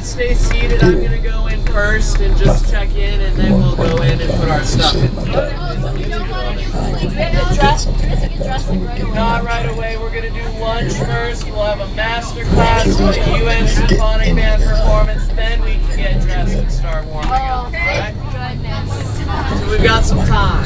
stay seated. I'm gonna go in first and just check in, and then we'll go in and put our stuff in. Not right away. We're gonna do lunch first. We'll have a master class with a UN Symphonic Band performance. Then we can get dressed and start warming up. Right? So we've got some time.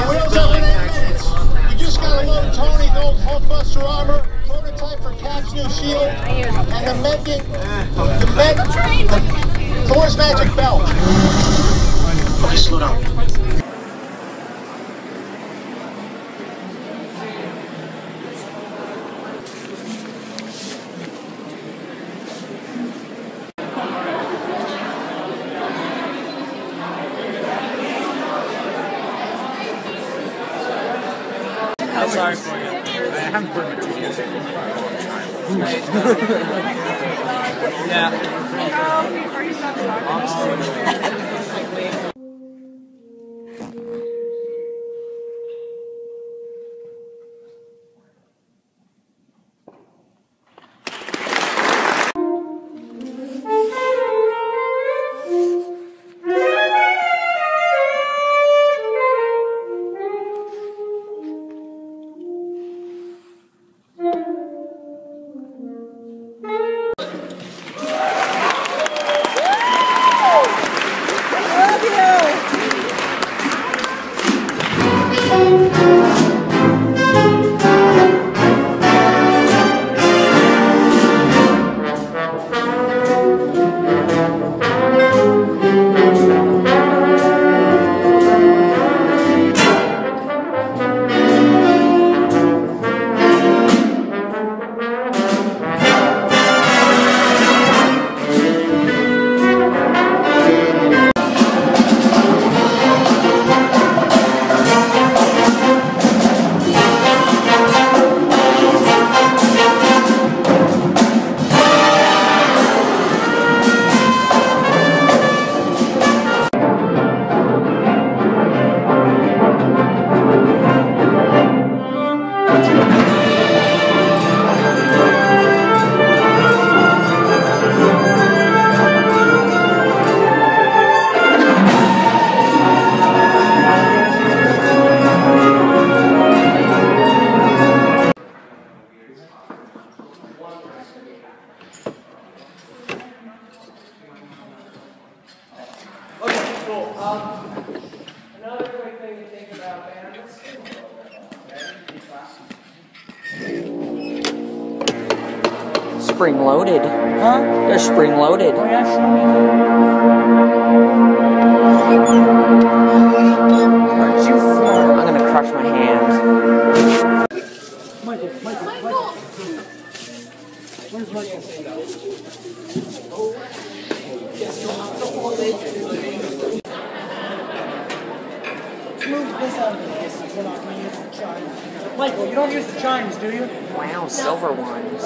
Wheels up in 8 minutes. We just got to load Tony Gold Hulkbuster armor, prototype for Cap's new shield, and the Thor's magic belt. Okay, slow down. I'm sorry for you. I haven't put my teeth in a long time. Yeah. Another quick thing to think about, bands. Spring loaded. Huh? They're spring loaded. Oh yeah, show Aren't you smart? I'm gonna crush my hand. Michael. Where's Michael? Move this out of the way since we're not going to use the chimes. Michael, you don't use the chimes, do you? Wow, silver ones.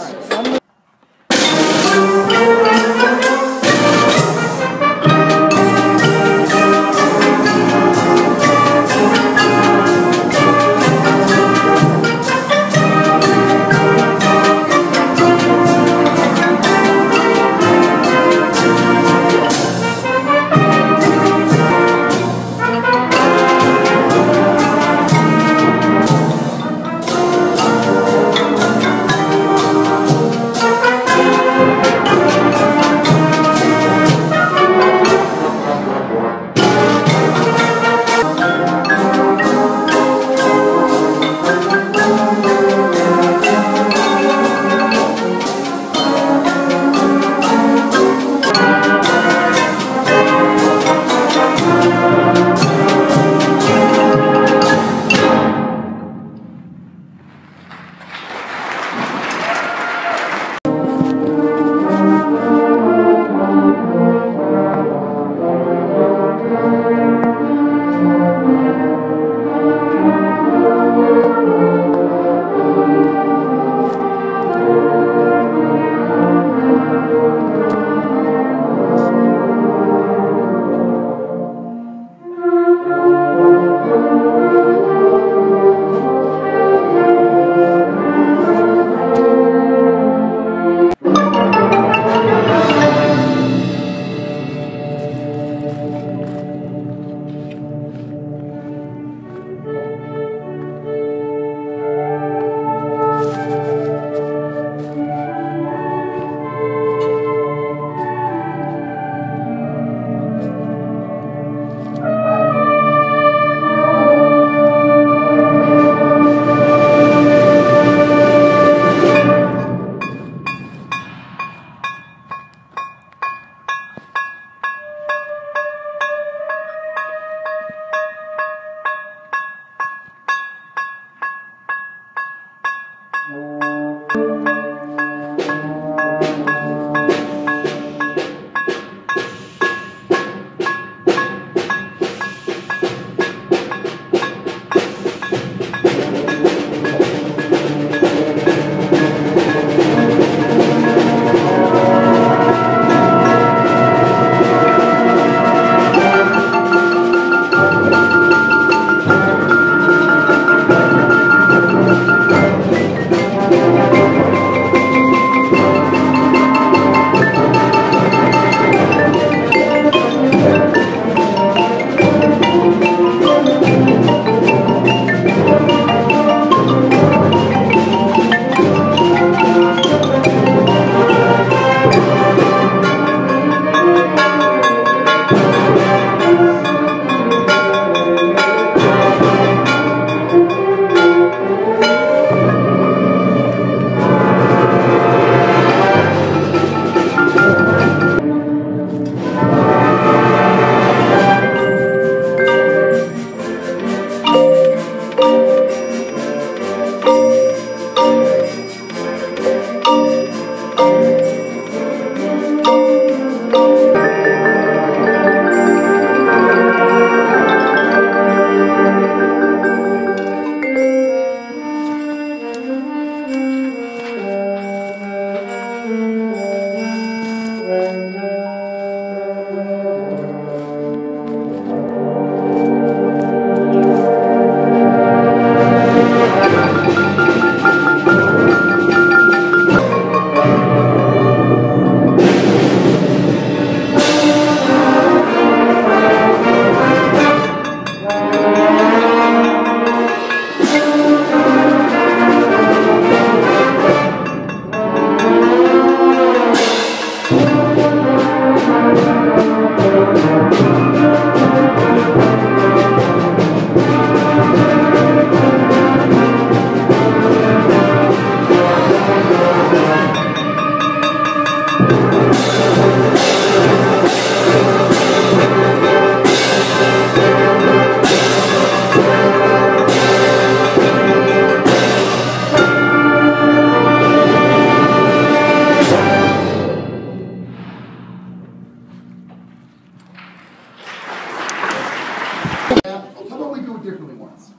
How about we do it differently once?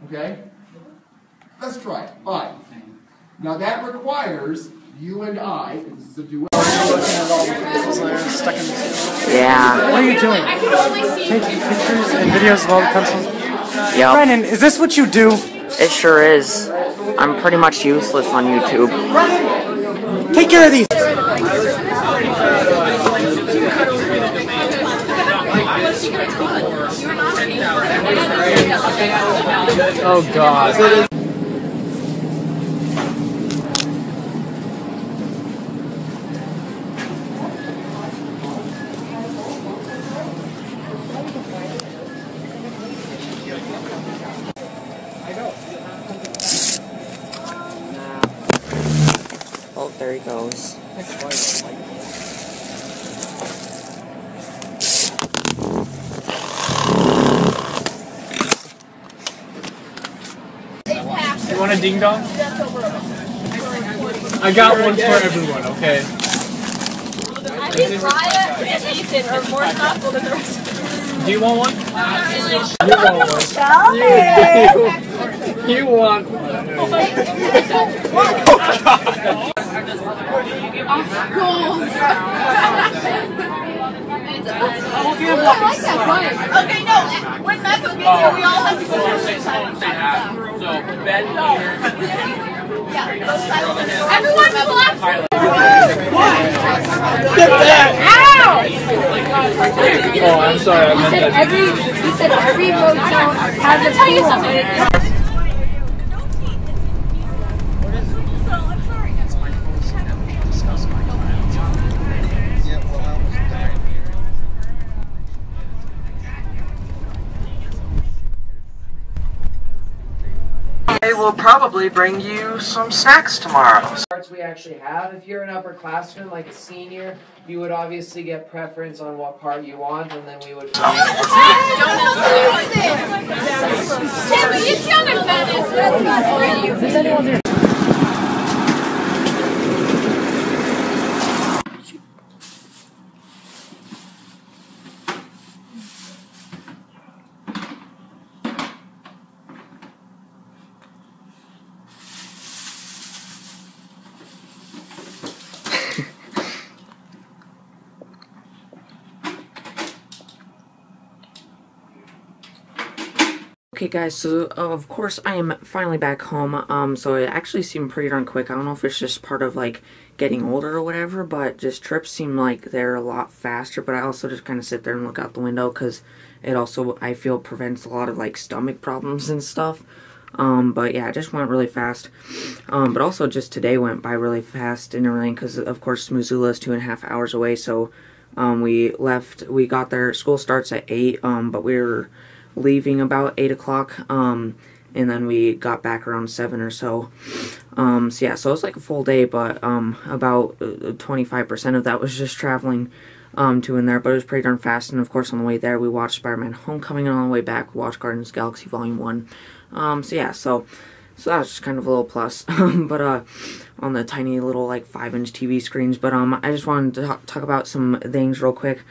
Okay? Let's try it. Fine. Now that requires you and I, because this is a duet. Yeah. What are you doing? Taking pictures and videos of all the pencils? Yep. Brennan, is this what you do? It sure is. I'm pretty much useless on YouTube. Take care of these! Oh God. Oh, there he goes. You want a ding dong? I got one for everyone, okay? I think Raya and Ethan are more thoughtful than the rest of us. Do you want one? You want one. You want one. Okay, no. When Mecho gets here, we all have to go to the side. So, Ben here. Everyone collapse. Get that! Ow! Oh, I'm sorry, I meant that. You said every road zone has to tell you something. They will probably bring you some snacks tomorrow. Parts we actually have. If you're an upperclassman, like a senior, you would obviously get preference on what part you want, and then we would. Tim, it's young and fat. Okay guys, so of course I am finally back home, so it actually seemed pretty darn quick. I don't know if it's just part of like getting older or whatever, but just trips seem like they're a lot faster, but I also just kind of sit there and look out the window because it also, I feel, prevents a lot of like stomach problems and stuff. But yeah, it just went really fast. But also just today went by really fast and everything because of course Missoula is 2.5 hours away, so we got there, school starts at 8, but we were leaving about 8 o'clock, and then we got back around 7 or so. So yeah, so it was like a full day, but about 25% of that was just traveling to and there, but it was pretty darn fast. And of course on the way there we watched Spider-Man Homecoming, and on the way back we watched Guardians of the Galaxy Volume 1. So yeah, so that was just kind of a little plus. But on the tiny little like 5-inch TV screens. But I just wanted to talk about some things real quick.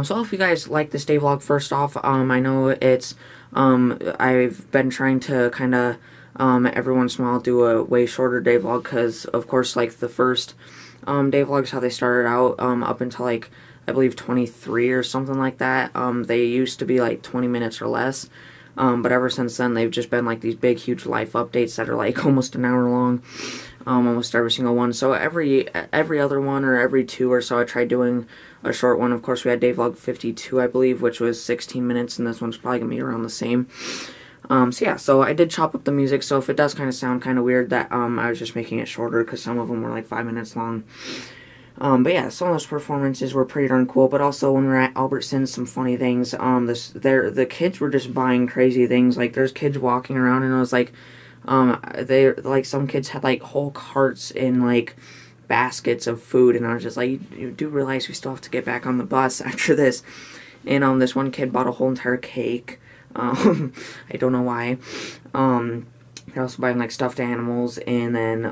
So if you guys like this day vlog, first off, I know it's I've been trying to kind of every once in a while do a way shorter day vlog, because of course like the first day vlogs, how they started out up until like I believe 23 or something like that, they used to be like 20 minutes or less. But ever since then, they've just been like these big, huge life updates that are like almost an hour long, almost every single one. So every other one or every 2 or so, I tried doing a short one. Of course, we had day vlog 52, I believe, which was 16 minutes, and this one's probably gonna be around the same. So yeah, so I did chop up the music, so if it does kind of sound kind of weird, that I was just making it shorter because some of them were like 5 minutes long. But yeah, some of those performances were pretty darn cool. But also when we were at Albertsons, some funny things. The kids were just buying crazy things. Like there's kids walking around, and it was like, some kids had like whole carts in like baskets of food, and I was just like, you do realize we still have to get back on the bus after this. And this one kid bought a whole entire cake. I don't know why. They're also buying like stuffed animals, and then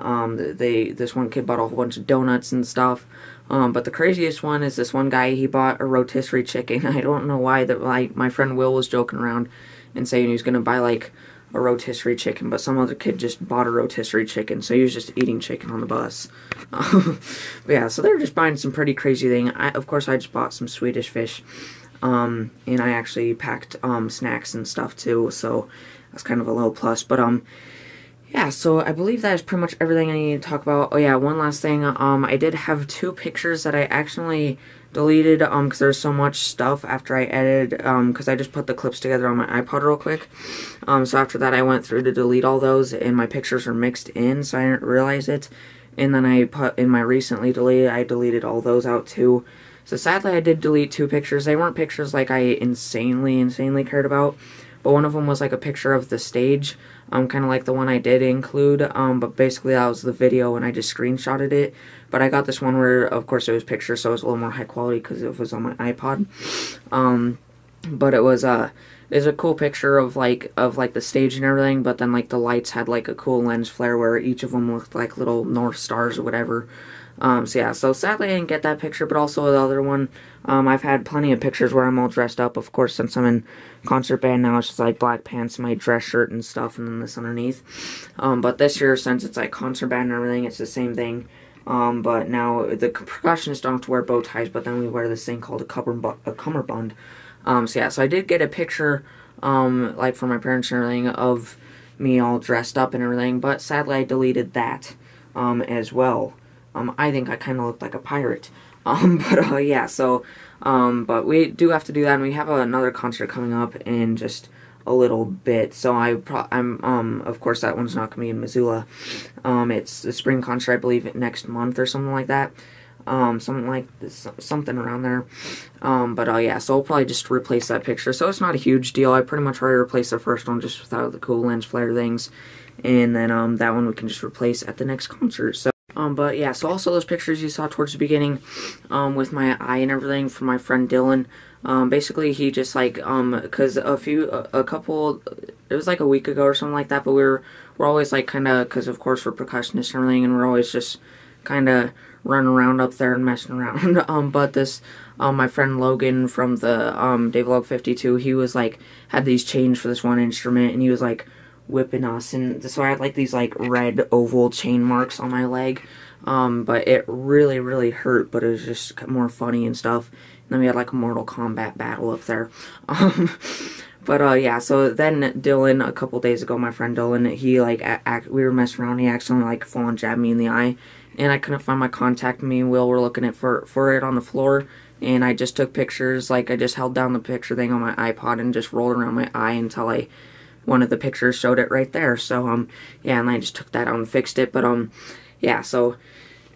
this one kid bought a whole bunch of donuts and stuff. But the craziest one is this one guy, he bought a rotisserie chicken. I don't know why, that like my friend Will was joking around and saying he was gonna buy like a rotisserie chicken, but some other kid just bought a rotisserie chicken, so he was just eating chicken on the bus. But yeah, so they're just buying some pretty crazy thing. Of course I just bought some Swedish fish, and I actually packed snacks and stuff too, so that's kind of a little plus. But yeah, so I believe that is pretty much everything I need to talk about. Oh yeah, one last thing, I did have 2 pictures that I accidentally deleted, because there's so much stuff after I edited, because I just put the clips together on my iPod real quick. So after that I went through to delete all those, and my pictures are mixed in, so I didn't realize it. And then I put in my recently deleted, I deleted all those out too. So sadly I did delete 2 pictures. They weren't pictures like I insanely cared about, but one of them was like a picture of the stage, kind of like the one I did include, but basically that was the video and I just screenshotted it. But I got this one where, of course, it was pictures, so it was a little more high quality because it was on my iPod. But it was a cool picture of like the stage and everything, but then like the lights had like a cool lens flare where each of them looked like little North Stars or whatever. So yeah, so sadly I didn't get that picture, but also the other one, I've had plenty of pictures where I'm all dressed up. Of course, since I'm in concert band now, it's just like black pants, my dress shirt and stuff, and then this underneath. But this year, since it's like concert band and everything, it's the same thing. But now the percussionists don't have to wear bow ties, but then we wear this thing called a cummerbund. So yeah, so I did get a picture, like from my parents and everything, of me all dressed up and everything, but sadly I deleted that, as well. I think I kind of looked like a pirate. Yeah, so, but we do have to do that, and we have another concert coming up in just a little bit, so of course that one's not going to be in Missoula. It's the spring concert, I believe, next month or something like that. Something like this, something around there. Yeah, so I'll probably just replace that picture, so it's not a huge deal. I pretty much already replaced the first one just without the cool lens flare things, and then, that one we can just replace at the next concert, so. But yeah, so also those pictures you saw towards the beginning, with my eye and everything from my friend Dylan, basically he just like, cause it was like a week ago or something like that, but we're always like kinda, cause of course we're percussionists and everything, and we're always just kinda running around up there and messing around, but this, my friend Logan from the, Day Vlog 52, he was like, had these chains for this one instrument, and he was like, whipping us, and so I had like these like red oval chain marks on my leg, but it really hurt, but it was just more funny and stuff. And then we had like a Mortal Kombat battle up there. But But yeah, so then Dylan, a couple days ago, my friend Dylan, he like we were messing around. He accidentally like full on jabbed me in the eye, and I couldn't find my contact. Me and Will were looking at for it on the floor, and I just took pictures. Like I just held down the picture thing on my iPod and just rolled around my eye until one of the pictures showed it right there. So yeah, and I just took that out and fixed it. But yeah, so.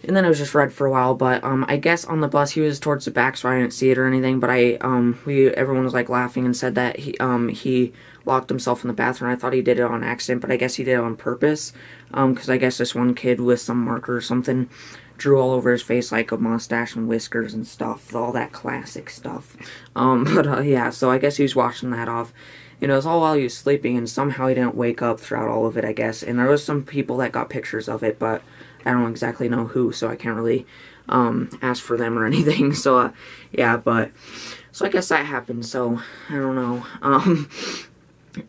And then it was just red for a while, but I guess on the bus he was towards the back, so I didn't see it or anything. But everyone was like laughing and said that he locked himself in the bathroom. I thought he did it on accident, but I guess he did it on purpose. Because I guess this one kid with some marker or something drew all over his face like a mustache and whiskers and stuff, all that classic stuff. But yeah, so I guess he was washing that off. You know, it was all while he was sleeping, and somehow he didn't wake up throughout all of it, I guess. And there was some people that got pictures of it, but I don't exactly know who, so I can't really ask for them or anything. So yeah, but so I guess that happened. So I don't know.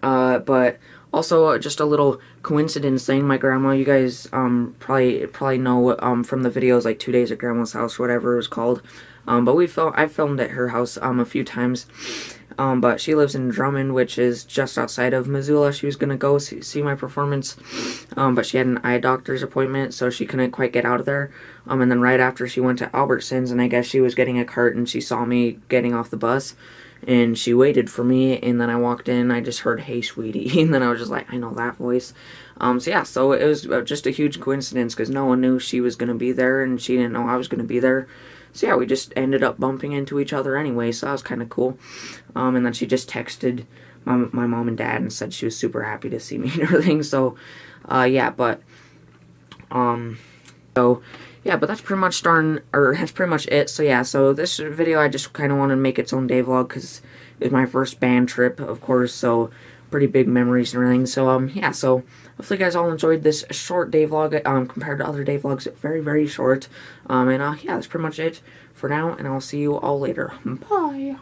But also just a little coincidence thing. My grandma, you guys probably know from the videos like 2 Days at Grandma's House or whatever it was called. But I filmed at her house a few times. But she lives in Drummond, which is just outside of Missoula. She was going to go see my performance, but she had an eye doctor's appointment, so she couldn't quite get out of there. And then right after, she went to Albertsons, and I guess she was getting a cart, and she saw me getting off the bus, and she waited for me, and then I walked in, I just heard, "Hey, sweetie," and then I was just like, I know that voice. So yeah, so it was just a huge coincidence, because no one knew she was going to be there, and she didn't know I was going to be there. So yeah, we just ended up bumping into each other anyway, so that was kind of cool. And then she just texted my mom and dad and said she was super happy to see me and everything. So yeah, but yeah, but that's pretty much that's pretty much it. So yeah, so this video I just kind of wanted to make its own day vlog because it was my first band trip, of course. So pretty big memories and everything. So yeah, so hopefully you guys all enjoyed this short day vlog compared to other day vlogs. Very, very short. And yeah, that's pretty much it for now, and I'll see you all later. Bye.